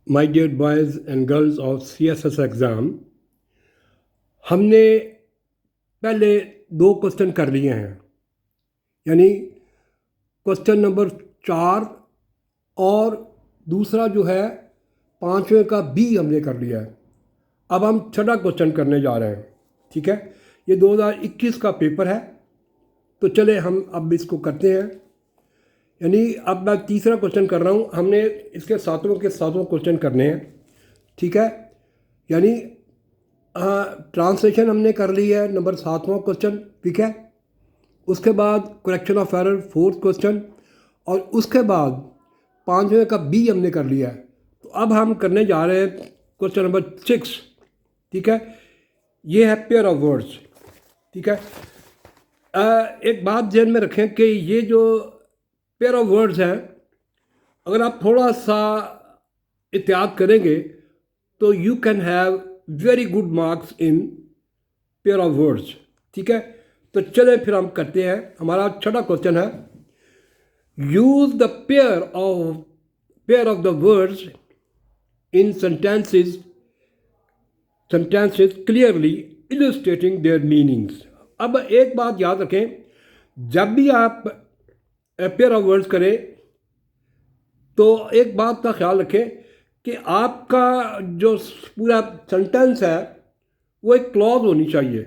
My dear boys and girls of CSS exam. हमने पहले दो क्वेश्चन कर लिए हैं, यानी क्वेश्चन नंबर 4 और दूसरा जो है 5वें का बी हमने कर लिया है। अब हम छठा क्वेश्चन करने जा रहे हैं। ठीक है, ये 2021 का पेपर है, तो चले हम अब इसको करते हैं। यानी अब मैं तीसरा क्वेश्चन कर रहा हूँ, हमने इसके सातों के सातों क्वेश्चन करने हैं। ठीक है, यानी ट्रांसलेशन हमने कर ली है, नंबर 7वां क्वेश्चन। ठीक है, उसके बाद correction of error 4th question, और उसके बाद 5वें का बी हमने कर लिया है। तो अब हम करने जा रहे हैं क्वेश्चन नंबर 6। ठीक है, ये है पेयर ऑफ वर्ड्स। ठीक है, एक बात ध्यान में रखें कि ये जो पेयर ऑफ वर्ड्स हैं, अगर आप थोड़ा सा एहतियात करेंगे तो you can have very good marks in pair of words. ठीक है, तो चलें फिर हम करते हैं। हमारा छठा क्वेश्चन है, use the pair of the words in sentences clearly illustrating their meanings। अब एक बात याद रखें, जब भी आप पेयर ऑफ वर्ड्स करें तो एक बात का ख्याल रखें कि आपका जो पूरा सेंटेंस है वो एक क्लॉज होनी चाहिए।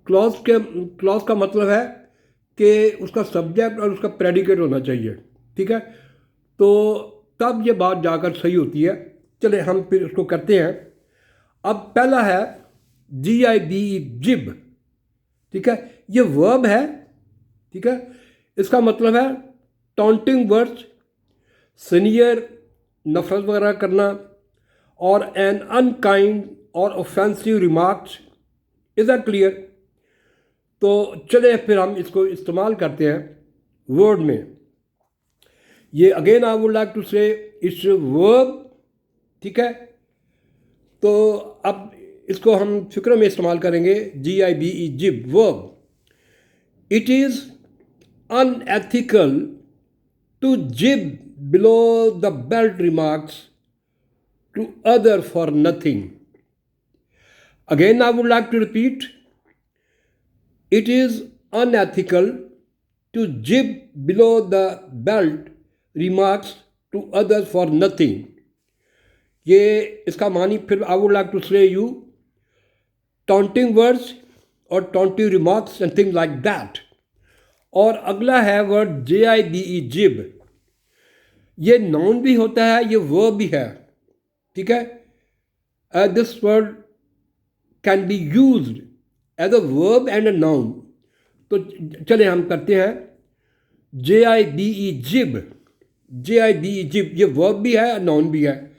क्लॉज का मतलब है कि उसका सब्जेक्ट और उसका प्रेडिकेट होना चाहिए। ठीक है, तो तब ये बात जाकर सही होती है। चले हम फिर उसको करते हैं। अब पहला है GIBE, जिब। ठीक है, ये वर्ब है। ठीक है, इसका मतलब है टॉन्टिंग वर्ड्स, सीनियर, नफरत वगैरह करना, और एन अनकाइंड और offensive remarks. Is that clear? तो चले फिर हम इसको इस्तेमाल करते हैं वर्ड में। ये again I would like to say it's verb. ठीक है, तो अब इसको हम फिक्र में इस्तेमाल करेंगे। GIBE, gibe, verb. It is unethical to gibe below the belt remarks to other for nothing. Again I would like to repeat, it is unethical to gibe below the belt remarks to others for nothing. ये इसका मानी फिर I would like to say you taunting words और taunting remarks and things like that. और अगला है word GIBE, जिब। ये नाउन भी होता है, ये वर्ब भी है। ठीक है, this word can be used as a verb and a noun. तो चले हम करते हैं GIBE, जिब। GIBE, जिब, ये वर्ब भी है, नाउन भी है।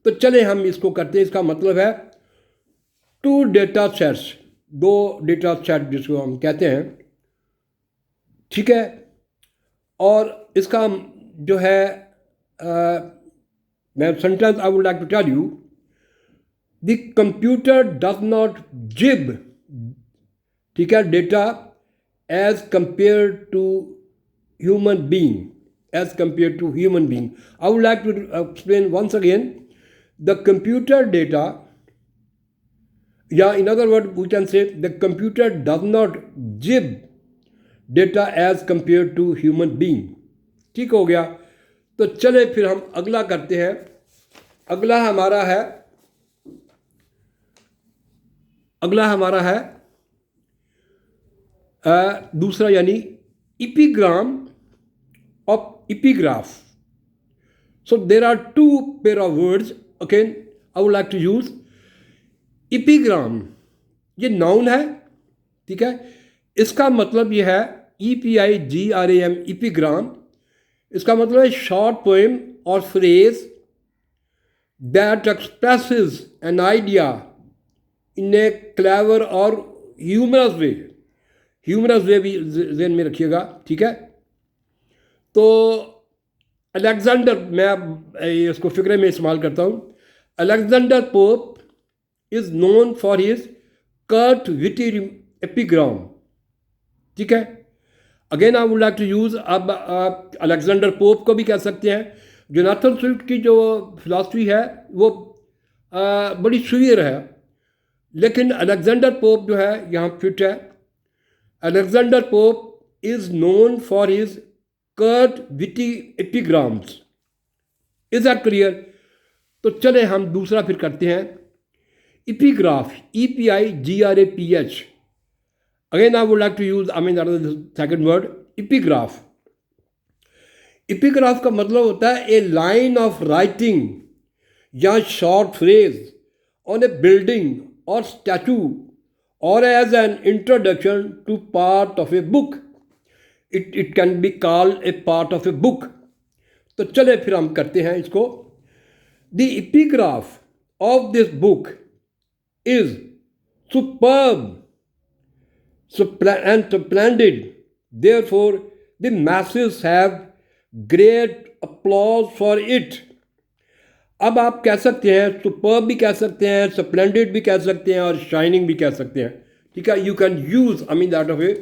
तो चले हम इसको करते हैं। इसका मतलब है टू डेटा सेट्स, दो डेटा सेट जिसको हम कहते हैं। ठीक है, और इसका जो है मैं sentence I would like to tell you, the computer does not jib, ठीक है, data as compare to human being, as compare to human being. I would like to explain once again, the computer data, या in other words we can say the computer does not give data as compared to human being। ठीक हो गया, तो चले फिर हम अगला करते हैं। अगला हमारा है दूसरा, यानी epigram of epigraph। So there are two pair of words again I would like to use। इपीग्राम ये नाउन है। ठीक है, इसका मतलब ये है EPIGRAM, इपीग्राम। इसका मतलब है शॉर्ट पोएम और phrase that expresses an idea in A clever और ह्यूमरस वे। ह्यूमरस वे भी ज़हन में रखिएगा। ठीक है, तो अलेक्जेंडर, मैं इसको फिक्रे में इस्तेमाल करता हूँ। Alexander Pope is known for his curt witty epigram। ठीक है, again I would like to use, अब अलेक्जेंडर पोप को भी कह सकते हैं जोनाथन स्विफ्ट की जो फिलॉसफी है वो बड़ी सुवियर है, लेकिन अलेक्जेंडर पोप जो है यहाँ फिट है। Alexander Pope is known for his curt witty epigrams. Is that clear? तो चले हम दूसरा फिर करते हैं, epigraph, EPIGRAPH। Again I would like to use second word, epigraph. Epigraph का मतलब होता है ए लाइन ऑफ राइटिंग या short phrase on a building और स्टैचू और as an introduction to part of a book. It can be called a part of a book. तो चले फिर हम करते हैं इसको। The epigraph of this book is superb and splendid, therefore the masses have great applause for it। अब आप कह सकते हैं, सुपर्ब भी कह सकते हैं, स्प्लेंडिड भी कह सकते हैं और शाइनिंग भी कह सकते हैं, ठीक है। You can use that of a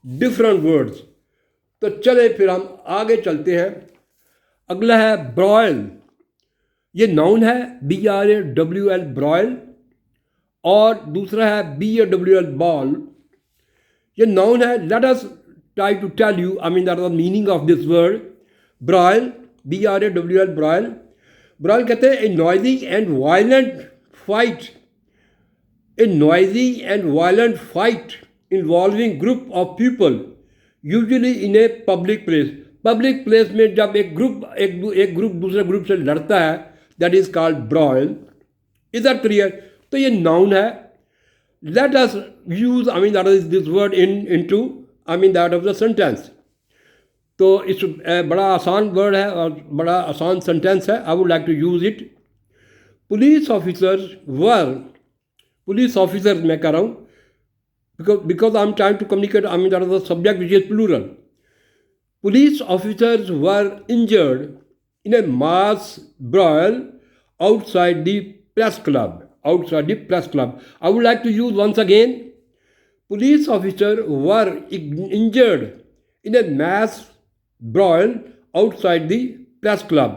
different words. तो चले फिर हम आगे चलते हैं। अगला है ब्रॉयल। ये नाउन है, BRAWL, ब्रॉयल, और दूसरा है BAWL, बॉल। ये नाउन है। Let us try to tell you that the meaning of this word brawl, BRAWL, brawl. Brawl कहते हैं a noisy and violent fight, a noisy and violent fight involving group of people usually in a public place. Public place में जब एक group दूसरे group से लड़ता है, that is called brawl. Is that clear? तो ये नाउन है। Let us use that is this word into that of the sentence. तो इस बड़ा आसान वर्ड है और बड़ा आसान सेंटेंस है। I would like to use it. Police officers मैं कह रहा हूँ because I'm trying to communicate, that is the subject which is plural. Police officers were injured in a mass brawl outside the press club. I would like to use once again, police officers were injured in a mass brawl outside the press club.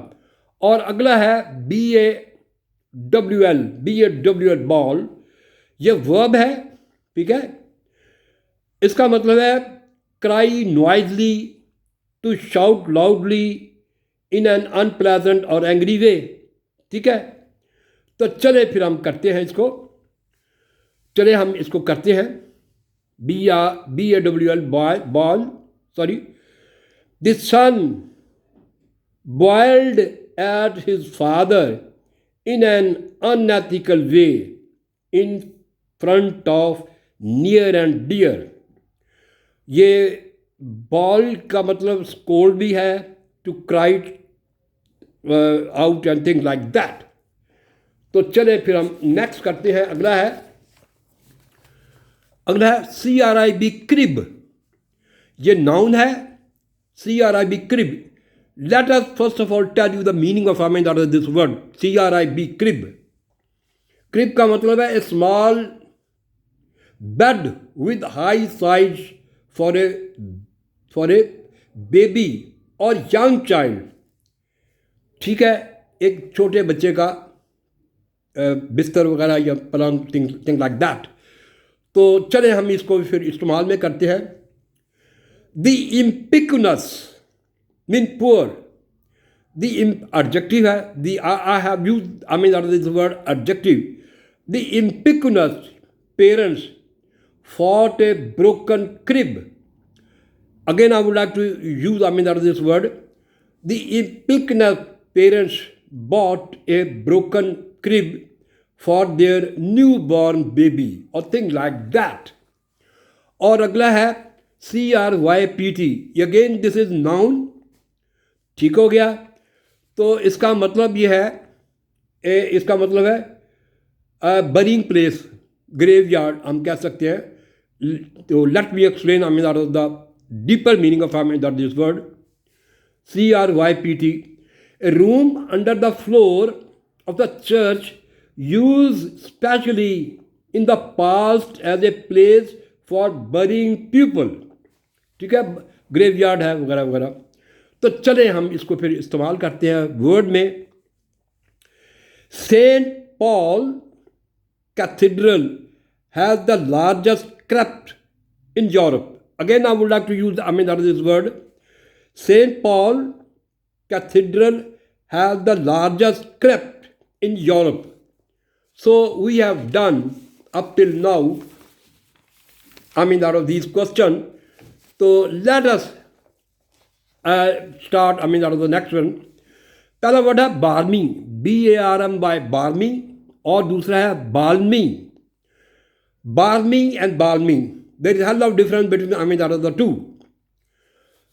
और अगला है BAWL, bawl. ये verb है, ठीक है। इसका मतलब है cry noisily, to shout loudly in an unpleasant और एंग्री वे, ठीक है। तो चले फिर हम करते हैं इसको। चले हम इसको करते हैं। BAWL, bawl, sorry. The son bawled at his father in an unethical way in front of near and dear. ये बॉल का मतलब स्कोल्ड भी है, to cry out and things like that. तो चले फिर हम नेक्स्ट करते हैं। अगला है CRIB, क्रिब। ये नाउन है, CRIB, crib. Let us first of all tell you the meaning of this word CRIB, crib. Crib का मतलब है a small bed with high size for a baby और यंग चाइल्ड, ठीक है। एक छोटे बच्चे का बिस्तर वगैरह या पलंग, थिंग लाइक दैट। तो चले हम इसको फिर इस्तेमाल में करते हैं। The impecunious mean poor. The adjective है, I have used this word adjective. The impecunious parents fought a broken crib. Again, I would like to use this word. The impignant parents bought a broken crib for their newborn baby or things like that. और अगला है CRYPT. Again, this is noun. ठीक हो गया। तो इसका मतलब ये है, इसका मतलब है बरिंग प्लेस, ग्रेव यार्ड हम कह सकते हैं। तो let me explain the deeper meaning of this word CRYPT. A room under the floor of the church used specially in the past as a place for burying people, ठीक है। Graveyard है वगैरह वगैरह। तो चले हम इसको फिर इस्तेमाल करते हैं वर्ड में. Saint Paul Cathedral has the largest crypt in Europe. Again, I would like to use, this word. St. Paul Cathedral has the largest crypt in Europe. So we have done up till now, out of these questions. So let us start, out of the next one. पहला word है barmy, BARMY, barmy, और दूसरा है balmy. Barmy and balmy, there is a hell of difference between out of the two.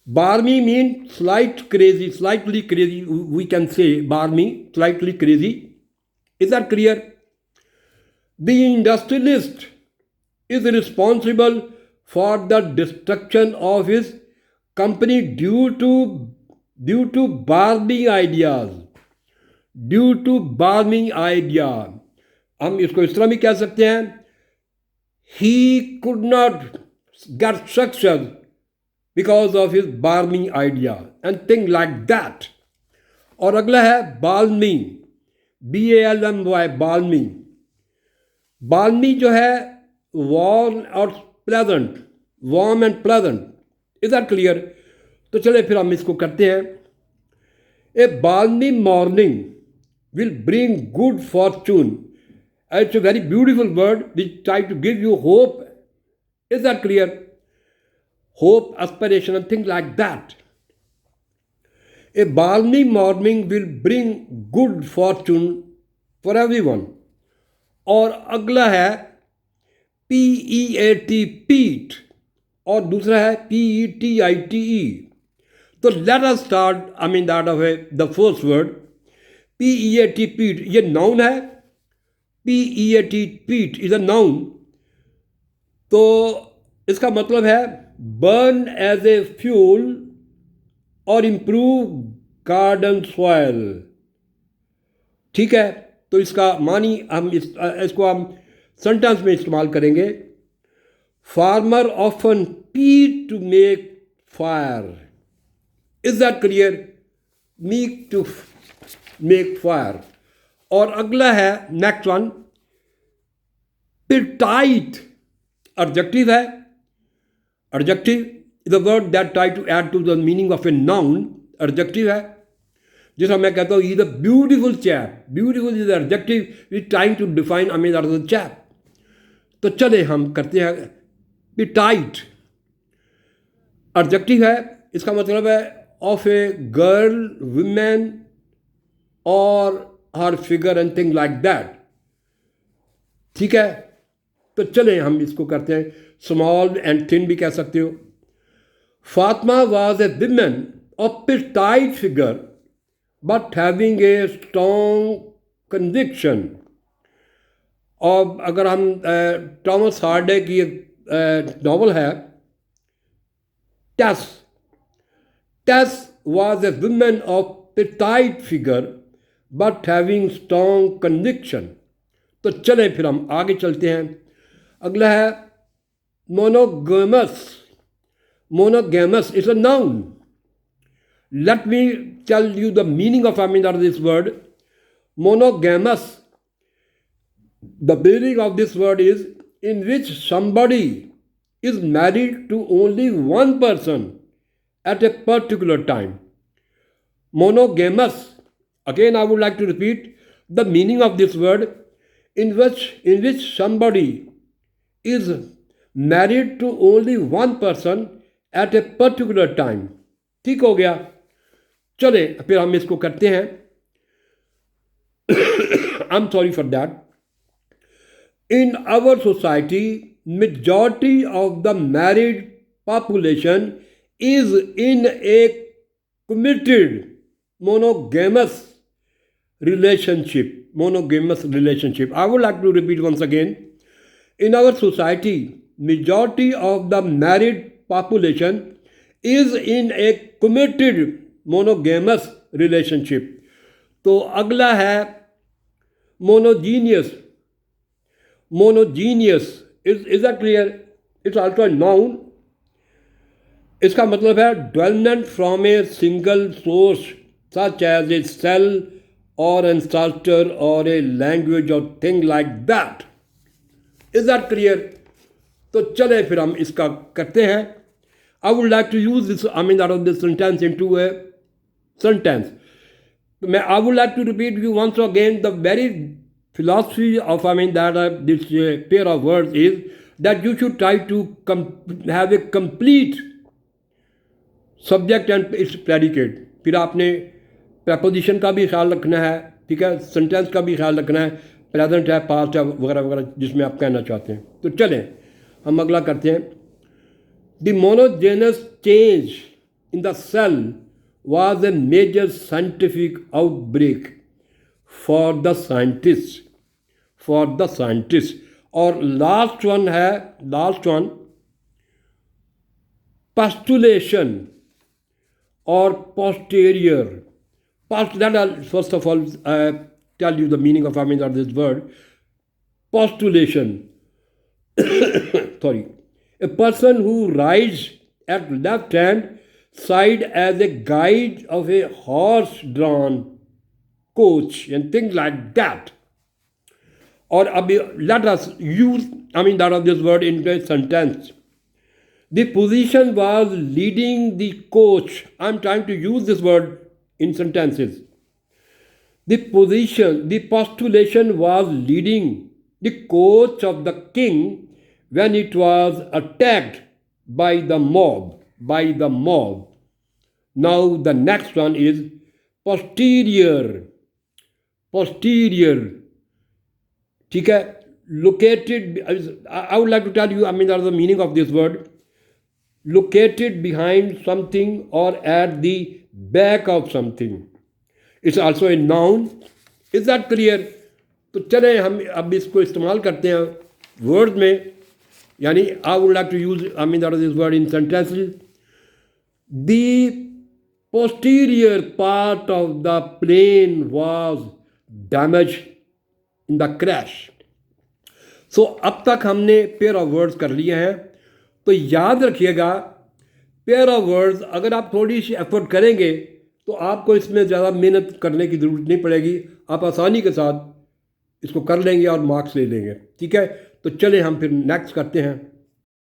Barmy means slightly crazy. We can say barmy, slightly crazy. Is that clear? The industrialist is responsible for the destruction of his company due to barmy ideas. Due to barmy idea. हम इसको इस तरह भी कह सकते हैं, he could not get success because of his barmy idea and things like that. और अगला है बाल्मी, BALMY, बाल्मी. बाल्मी जो है warm और pleasant, warm and pleasant. Is that clear? तो चले फिर हम इसको करते हैं. A balmy morning will bring good fortune. It's a very beautiful word which tries to give you hope. Is that clear? Hope, aspiration, and things like that. A balmy morning will bring good fortune for everyone. और अगला है PEAT, peat, और दूसरा है PETITE. तो let us start, that of the first word. PEAT, peat, ये noun है. PEAT, peat is a noun. तो इसका मतलब है burn as a fuel और improve garden soil. ठीक है, तो इसका मानी हम इसको हम सेंटेंस में इस्तेमाल करेंगे. Farmer often peat to make fire. Is that clear? Peat to make fire. और अगला है नेक्स्ट वन, petite, एडजेक्टिव है. Adjective is a word that try to add to the meaning of a noun. Adjective है, जिसका मैं कहता हूँ is a beautiful chap. Beautiful is adjective is trying to define the chap. तो चले हम करते हैं. petite एडजेक्टिव है, इसका मतलब है ऑफ ए गर्ल, वुमेन, और her figure and thing like that. ठीक है, तो चलें हम इसको करते हैं. स्मॉल एंड थिन भी कह सकते हो. Fatima was a women of petite figure but having a strong conviction. और अगर हम टॉमस हार्डे की नॉवल है Tess, Tess was a women of petite figure but having strong conviction. तो चलें फिर हम आगे चलते हैं. अगला है monogamous. Monogamous is a noun. Let me tell you the meaning of this word. Monogamous, the meaning of this word is in which somebody is married to only one person at a particular time. Monogamous. Again, I would like to repeat the meaning of this word, in which somebody is married to only one person at a particular time. ठीक हो गया. चले फिर हम इसको करते हैं. I'm sorry for that. In our society, majority of the married population is in a committed monogamous relationship. Monogamous relationship. I would like to repeat once again. In our society, majority of the married population is in a committed monogamous relationship. तो अगला है monogeneous. Monogeneous, is that clear? It's also a noun. इसका मतलब है development from a single source such as a cell और an structure और a language और thing like that. Is that clear? तो चले फिर हम इसका करते हैं। I would like to use this I mean that of this sentence into a sentence. I would like to repeat you once again the very philosophy of this pair of words is that you should try to have a complete subject and its predicate. फिर आपने preposition का भी ख्याल रखना है, ठीक है, sentence का भी ख्याल रखना है, प्रेजेंट है, पास्ट है, वगैरह वगैरह जिसमें आप कहना चाहते हैं। तो चलें हम अगला करते हैं। The monogenous change in the cell was a major scientific outbreak for the scientists. और लास्ट वन है, postulation or posterior. First of all, tell you the meaning of this word. Postulation. Sorry. A person who rides at left hand side as a guide of a horse-drawn coach and things like that. Or let us use, that of this word in a sentence. The position was leading the coach. I'm trying to use this word in sentences. The postulation was leading the coach of the king when it was attacked by the mob. Now the next one is posterior. ठीक है, located. I would like to tell you, that's the meaning of this word. Located behind something or at the back of something. It's also a noun. Is that clear? तो चले हम अब इसको इस्तेमाल करते हैं वर्ड में, यानी I would like to use this word in sentences. The posterior part of the plane was damaged in the crash. So अब तक हमने पेयर ऑफ वर्ड्स कर लिए हैं। तो याद रखिएगा, पेयर ऑफ वर्ड्स अगर आप थोड़ी सी एफर्ट करेंगे तो आपको इसमें ज़्यादा मेहनत करने की ज़रूरत नहीं पड़ेगी, आप आसानी के साथ इसको कर लेंगे और मार्क्स ले लेंगे। ठीक है, तो चले हम फिर नेक्स्ट करते हैं।